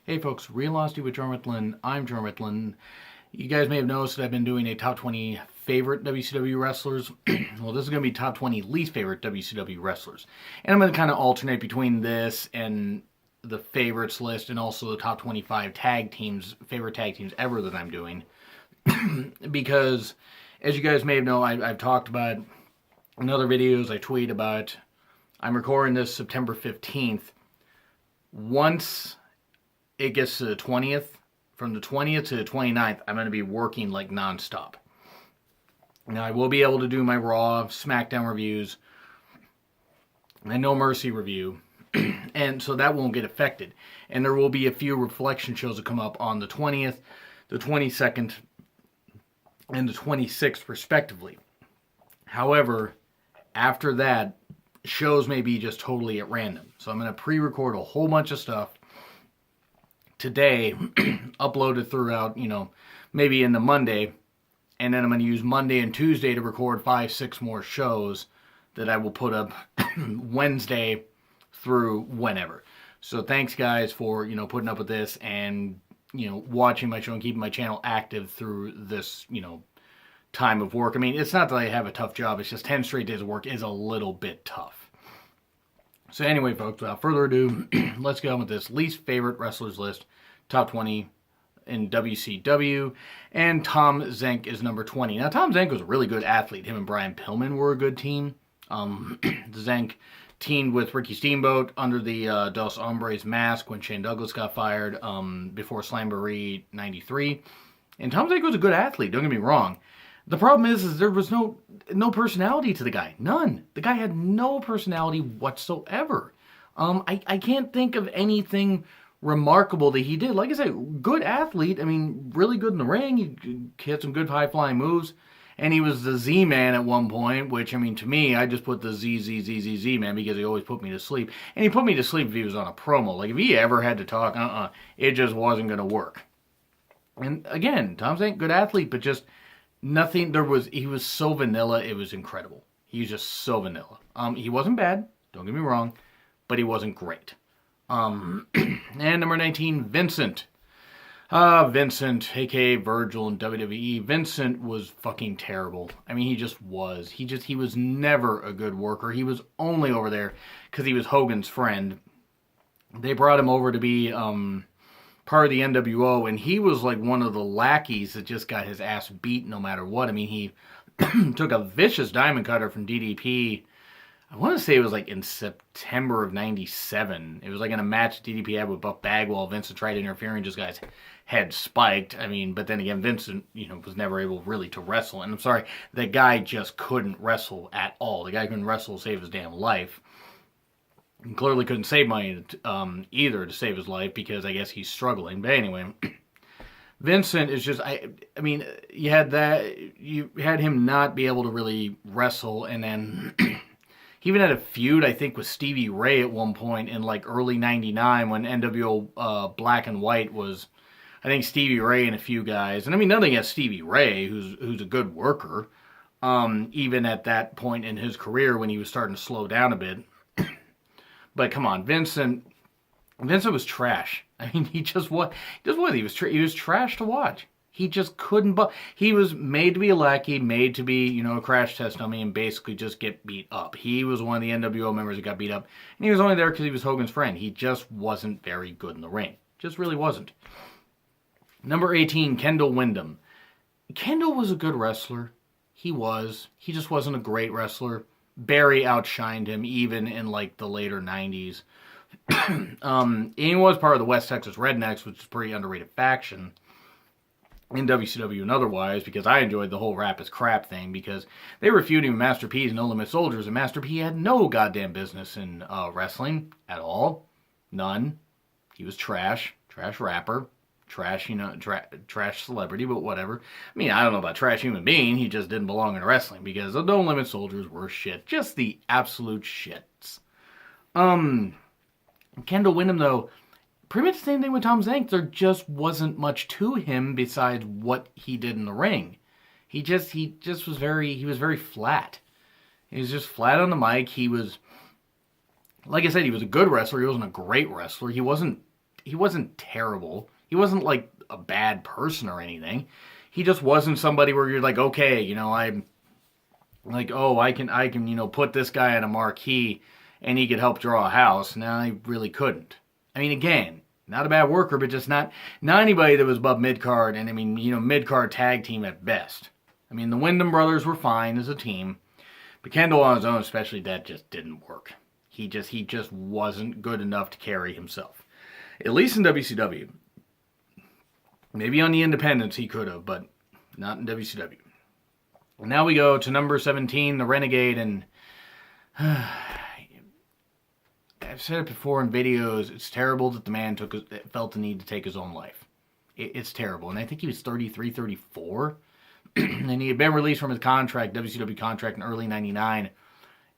Hey folks, Realosity with Jormitlin. I'm Jormitlin. You guys may have noticed that I've been doing a top 20 favorite WCW wrestlers. Well, this is going to be top 20 least favorite WCW wrestlers. And I'm going to kind of alternate between this and the favorites list and also the top 25 favorite tag teams ever that I'm doing. Because, as you guys may have known, I've talked about in other videos, I tweet about, I'm recording this September 15th. Once it gets to the 20th, from the 20th to the 29th, I'm going to be working like nonstop. Now, I will be able to do my Raw, SmackDown reviews, my No Mercy review, and so that won't get affected. And there will be a few reflection shows that come up on the 20th, the 22nd, and the 26th, respectively. However, after that, shows may be just totally at random. So I'm going to pre-record a whole bunch of stuff today, uploaded throughout, maybe into Monday, and then I'm going to use Monday and Tuesday to record 5-6 more shows that I will put up Wednesday through whenever. So thanks guys for, putting up with this and, watching my show and keeping my channel active through this, time of work. I mean, it's not that I have a tough job, it's just 10 straight days of work is a little bit tough. So anyway, folks, without further ado, let's go on with this least favorite wrestlers list, top 20 in WCW, and Tom Zenk is number 20. Now, Tom Zenk was a really good athlete. Him and Brian Pillman were a good team. Zenk teamed with Ricky Steamboat under the Dos Hombres mask when Shane Douglas got fired before Slamboree 93. And Tom Zenk was a good athlete, don't get me wrong. The problem is there was no personality to the guy. None. The guy had no personality whatsoever. I can't think of anything remarkable that he did. Like I said, good athlete. I mean, really good in the ring. He had some good high-flying moves. And he was the Z-Man at one point, which, I mean, to me, I just put the Z-Man because he always put me to sleep. And he put me to sleep if he was on a promo. Like, if he ever had to talk, it just wasn't going to work. And again, Tom Zenk, good athlete, but just nothing, he was so vanilla, it was incredible. He was just so vanilla. He wasn't bad, don't get me wrong, but he wasn't great. And number 19, Vincent. Vincent, aka Virgil in WWE. Vincent was fucking terrible. I mean, he just was. He was never a good worker. He was only over there because he was Hogan's friend. They brought him over to be, part of the NWO, and he was like one of the lackeys that just got his ass beat no matter what. I mean, he took a vicious diamond cutter from DDP. I want to say it was like in September of 97. It was like in a match DDP had with Buff Bagwell. Vincent tried interfering, just got his head spiked. I mean, but then again, Vincent, was never able really to wrestle. And I'm sorry, the guy just couldn't wrestle at all. The guy couldn't wrestle to save his damn life. And clearly couldn't save money either to save his life because I guess he's struggling. But anyway, Vincent is just, I mean, you had him not be able to really wrestle, and then he even had a feud, I think, with Stevie Ray at one point in like early 99 when NWO Black and White was, I think, Stevie Ray and a few guys. And I mean, nothing against Stevie Ray, who's a good worker, even at that point in his career when he was starting to slow down a bit. But come on, Vincent was trash. I mean, he was trash to watch. He just couldn't, he was made to be a lackey, made to be, a crash test dummy and basically just get beat up. He was one of the NWO members that got beat up, and he was only there because he was Hogan's friend. He just wasn't very good in the ring. Just really wasn't. Number 18, Kendall Windham. Kendall was a good wrestler. He was. He just wasn't a great wrestler. Barry outshined him even in like the later 90s. He was part of the West Texas Rednecks, which is a pretty underrated faction in WCW and otherwise, because I enjoyed the whole rap is crap thing because they were feuding with Master P's and No Limit Soldiers, and Master P had no goddamn business in wrestling at all. None. He was trash rapper. Trash, trash celebrity, but whatever. I mean, I don't know about trash human being. He just didn't belong in wrestling because the No Limit Soldiers were shit. Just the absolute shits. Kendall Windham, though, pretty much the same thing with Tom Zenk. There just wasn't much to him besides what he did in the ring. He just was very flat. He was just flat on the mic. He was, like I said, he was a good wrestler. He wasn't a great wrestler. He wasn't wasn't terrible. He wasn't like a bad person or anything. He just wasn't somebody where you're like, okay, I'm like, oh, I can, put this guy on a marquee and he could help draw a house. No, he really couldn't. I mean, again, not a bad worker, but just not anybody that was above mid-card, and I mean, mid-card tag team at best. I mean, the Wyndham brothers were fine as a team, but Kendall on his own, especially, that just didn't work. He just wasn't good enough to carry himself. At least in WCW. Maybe on the independents he could have, but not in WCW. Now we go to number 17, the Renegade, and I've said it before in videos, it's terrible that the man felt the need to take his own life. It's terrible, and I think he was 33, 34, and he had been released from his contract, WCW contract, in early 99,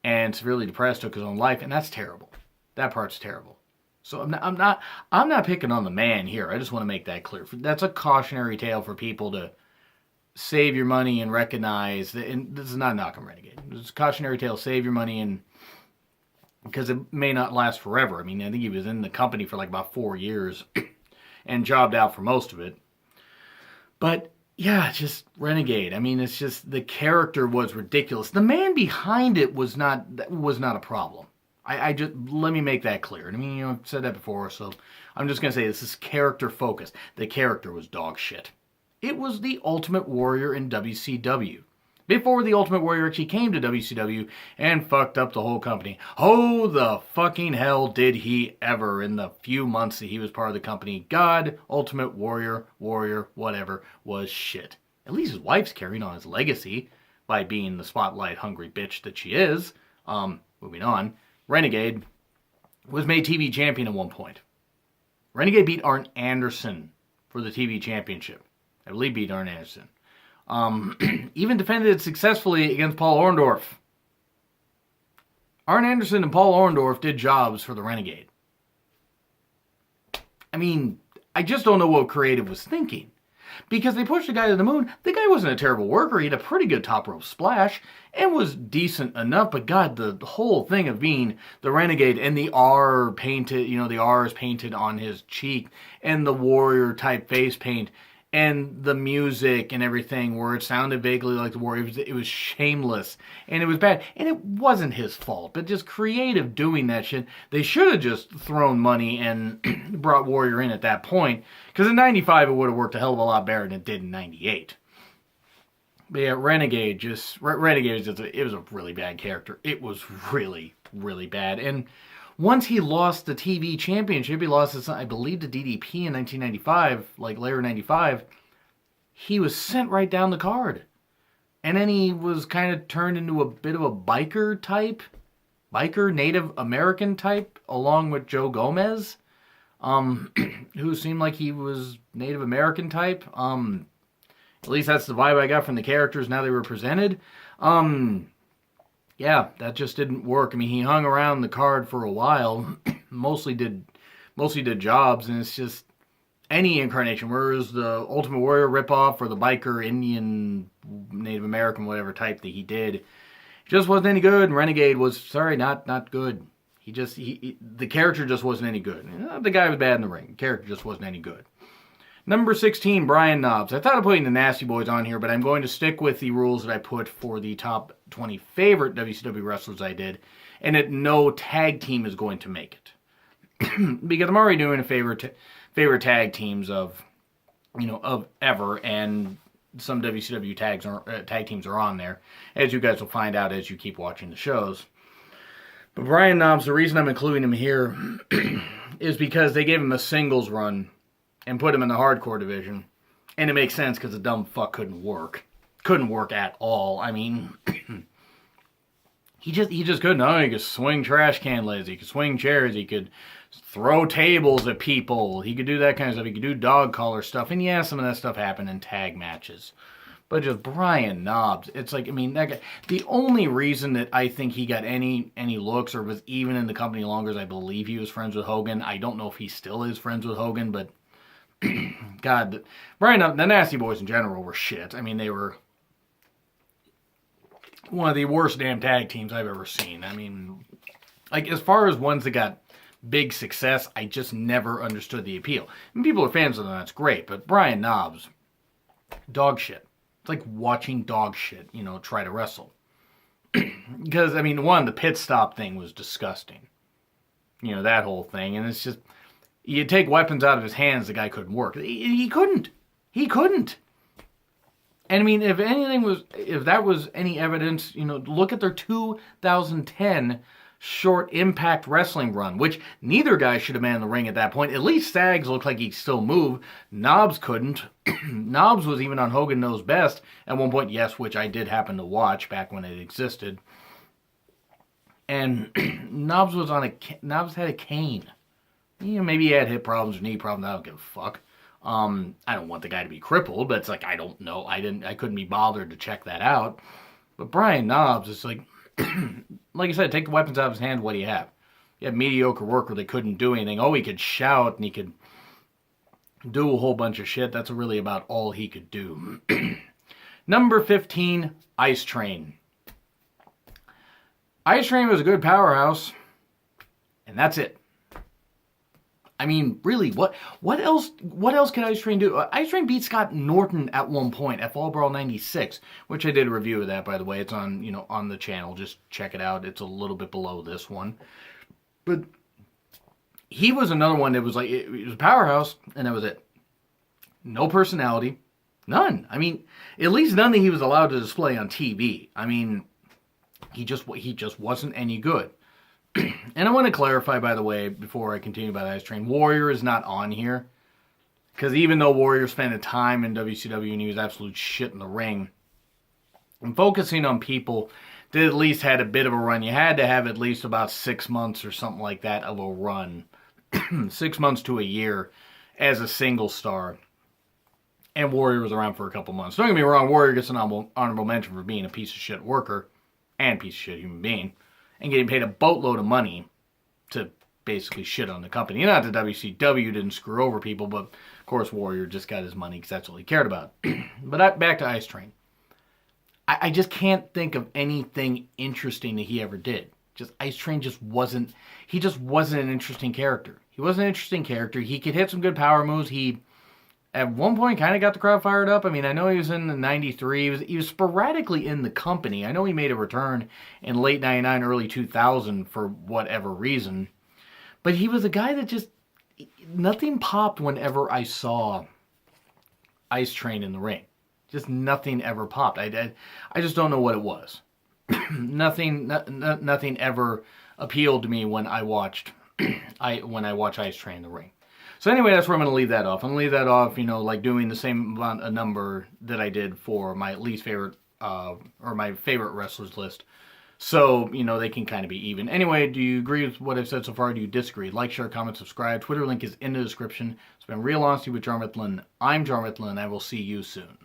and severely depressed, took his own life, and that's terrible. That part's terrible. So I'm not picking on the man here. I just want to make that clear. That's a cautionary tale for people to save your money and recognize that. And this is not a knock on Renegade. It's a cautionary tale. Save your money, and because it may not last forever. I mean, I think he was in the company for like about 4 years and jobbed out for most of it. But yeah, just Renegade. I mean, it's just the character was ridiculous. The man behind it was not a problem. I just, let me make that clear. I mean, I've said that before, so I'm just going to say this is character focused. The character was dog shit. It was the Ultimate Warrior in WCW. Before the Ultimate Warrior actually came to WCW and fucked up the whole company. Oh, the fucking hell did he ever in the few months that he was part of the company. God, Ultimate Warrior, whatever, was shit. At least his wife's carrying on his legacy by being the spotlight-hungry bitch that she is. Moving on. Renegade was made TV champion at one point. Renegade beat Arn Anderson for the TV championship. I believe beat Arn Anderson. Even defended it successfully against Paul Orndorff. Arn Anderson and Paul Orndorff did jobs for the Renegade. I mean, I just don't know what creative was thinking. Because they pushed the guy to the moon. The guy wasn't a terrible worker. He had a pretty good top rope splash and was decent enough. But God, the whole thing of being the Renegade and the R painted, the R is painted on his cheek and the warrior type face paint and the music and everything where it sounded vaguely like the Warrior. It was shameless and it was bad. And it wasn't his fault, but just creative doing that shit. They should have just thrown money and brought Warrior in at that point. Because in 95 it would have worked a hell of a lot better than it did in 98. But yeah, Renegade was it was a really bad character. It was really, really bad. And once he lost the TV championship, he lost it, I believe, to DDP in 1995, like later 95, he was sent right down the card. And then he was kind of turned into a bit of a biker, Native American type, along with Joe Gomez, who seemed like he was Native American type. At least that's the vibe I got from the characters now they were presented. Yeah, that just didn't work. I mean, he hung around the card for a while, mostly did jobs, and it's just any incarnation. Whereas the Ultimate Warrior ripoff or the biker, Indian, Native American, whatever type that he did, just wasn't any good. And Renegade was not good. The character just wasn't any good. The guy was bad in the ring. The character just wasn't any good. Number 16, Brian Knobbs. I thought of putting the Nasty Boys on here, but I'm going to stick with the rules that I put for the top 20 favorite WCW wrestlers I did, and that no tag team is going to make it. Because I'm already doing a favorite tag teams of ever, and some WCW tag teams are on there, as you guys will find out as you keep watching the shows. But Brian Knobbs, the reason I'm including him here is because they gave him a singles run and put him in the hardcore division. And it makes sense because the dumb fuck couldn't work. Couldn't work at all. I mean, he just couldn't. Oh, he could swing trash can lids. He could swing chairs. He could throw tables at people. He could do that kind of stuff. He could do dog collar stuff. And yeah, some of that stuff happened in tag matches. But just Brian Knobbs, it's like, I mean, that guy, the only reason that I think he got any looks or was even in the company longer is I believe he was friends with Hogan. I don't know if he still is friends with Hogan, but God, the Nasty Boys in general were shit. I mean, they were one of the worst damn tag teams I've ever seen. I mean, like, as far as ones that got big success. I just never understood the appeal. And people are fans of them, that's great. But Brian Knobbs, dog shit. It's like watching dog shit, try to wrestle. Because, the pit stop thing was disgusting. That whole thing. And it's just, you take weapons out of his hands, the guy couldn't work. He couldn't. He couldn't. And if that was any evidence, look at their 2010 short Impact Wrestling run, which neither guy should have manned the ring at that point. At least Sags looked like he still moved. Knobbs couldn't. Knobbs was even on Hogan Knows Best at one point, yes, which I did happen to watch back when it existed. And Knobbs had a cane. Maybe he had hip problems or knee problems. I don't give a fuck. I don't want the guy to be crippled, but it's like, I don't know. I couldn't be bothered to check that out. But Brian Knobbs is like, like I said, take the weapons out of his hand. What do you have? You have mediocre worker that couldn't do anything. Oh, he could shout and he could do a whole bunch of shit. That's really about all he could do. Number 15, Ice Train. Ice Train was a good powerhouse, and that's it. Really, what else can Ice Train do? Ice Train beat Scott Norton at one point at Fall Brawl 96, which I did a review of that, by the way. It's on, on the channel. Just check it out. It's a little bit below this one. But he was another one that was like, it was a powerhouse, and that was it. No personality. None. At least none that he was allowed to display on TV. He just wasn't any good. And I want to clarify, by the way, before I continue about Ice Train, Warrior is not on here. Because even though Warrior spent a time in WCW and he was absolute shit in the ring, I'm focusing on people that at least had a bit of a run. You had to have at least about 6 months or something like that of a run. 6 months to a year as a single star. And Warrior was around for a couple months. Don't get me wrong, Warrior gets an honorable mention for being a piece of shit worker and piece of shit human being. And getting paid a boatload of money to basically shit on the company. Not that WCW didn't screw over people, but of course Warrior just got his money because that's all he cared about. But back to Ice Train. I just can't think of anything interesting that he ever did. Ice Train just wasn't an interesting character. He wasn't an interesting character. He could hit some good power moves. He, at one point, kind of got the crowd fired up. I know he was in the 93. He was sporadically in the company. I know he made a return in late 99, early 2000 for whatever reason. But he was a guy that just, nothing popped whenever I saw Ice Train in the ring. Just nothing ever popped. I just don't know what it was. Nothing ever appealed to me when I watched Ice Train in the ring. So anyway, that's where I'm going to leave that off. I'm going to leave that off, like doing the same amount of number that I did for my least favorite, or my favorite wrestlers list. So, they can kind of be even. Anyway, do you agree with what I've said so far? Do you disagree? Like, share, comment, subscribe. Twitter link is in the description. It's been Real Honesty with John Ritlin. I'm John Ritlin, and I will see you soon.